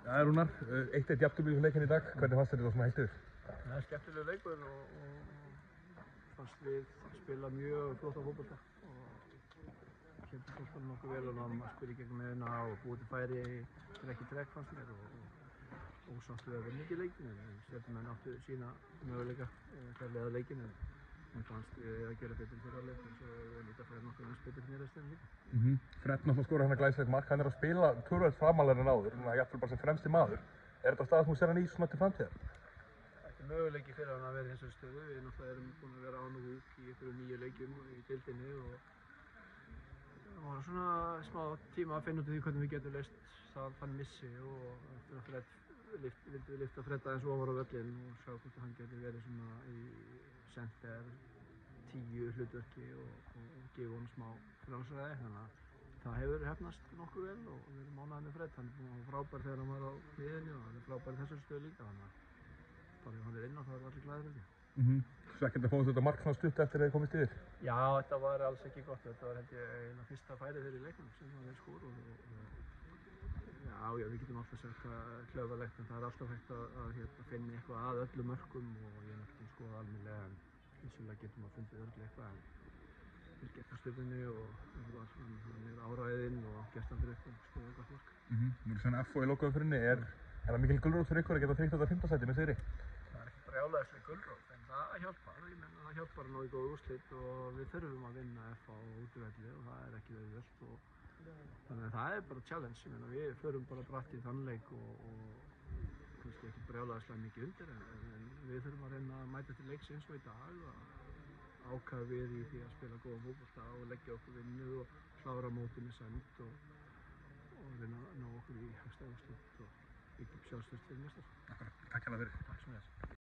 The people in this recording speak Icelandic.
Já, Rúnar, 1-1 jafntefli í leikinn í dag. Hvernig fannst þetta svona heilt yfir? Það er skemmtilegur leikur og fannst við spila mjög flott á fótbolta og kemdi fólkstofnum nokkuð vel og náðum að spila í gegnum miðjuna og búið til færi trekk fannst mér og ósátt við að vinna ekki leikinn en stjörnumenn áttu sína möguleika kærlega leikinn en fannst við að gera betur fyrir að leik eins og við líta að færa nokkuð eins betur fyrir restina líka. Fred náttúrulega skorar hérna glæsilegt mark, hann er að spila töluvert framalega en áður, jafnvel bara sem fremsti maður. Er þetta stað sem þú sér hann í svona til framtíðar? Þetta er möguleiki fyrir hann að vera í þessari stöðu. Við náttúrulega erum búin að vera án og út í einhverjum 9 leikjum í deildinni og það var svona smá tíma að finna út af því hvernig við getum leyst þann missi og eftir að Fred vildum við lyfta Fred aðeins ofar á völlinn og sjá hvort hann getur verið svona í center 10 hlutverki og gefa honum smá frjálsræði. Þannig að það hefur hefnast nokkuð vel og við erum ánægðir með Fred. Hann er búinn að vera frábær þegar hann var á miðjunni og hann er frábær í þessari stöðu líka. Þannig að bara ef hann er inn á það er allir glaðir held ég. Svekkjandi að fá þetta mark svona stutt eftir að þið komist yfir? Já, þetta var alls ekki gott. Þetta var held ég eiginlega fyrsta færið þeirra í leiknum sem þeir skoruðu og við getum alltaf sagt það klaufalegt en það er alltaf hægt að finna eitthvað að öllum mörkum og ég er náttúrulega skoða almennilega en vissulega getum að fundið örugglega eitthvað en við getum stjörnunni og hann er áræðinn og gert hann fyrir eitthvað skoða gott mark. Nú er svona FO í lokaumferðinni, er það mikil gulrót fyrir ykkur að geta tryggt þetta 5. sæti með sigri? Það er ekki brjálæðisleg gulrót en það hjálpar, ég menna það hjálpar að ná í góð úrslit og við þurfum að vinna FO á útivelli og það er ekki auðvelt og þannig að það er bara challenge, ég meina við förum bara bratt í þann leik og kannski ekki brjálæðislega mikið undir en við þurfum að reyna að mæta til leiks eins og í dag og ákveða við í því að spila góðan fótbolta og leggja okkur vinnu og klára mótið með sæmd og reyna að ná okkur í hægsta úrslit og byggja upp sjálfstraust fyrir næsta. Takk hérna fyrir.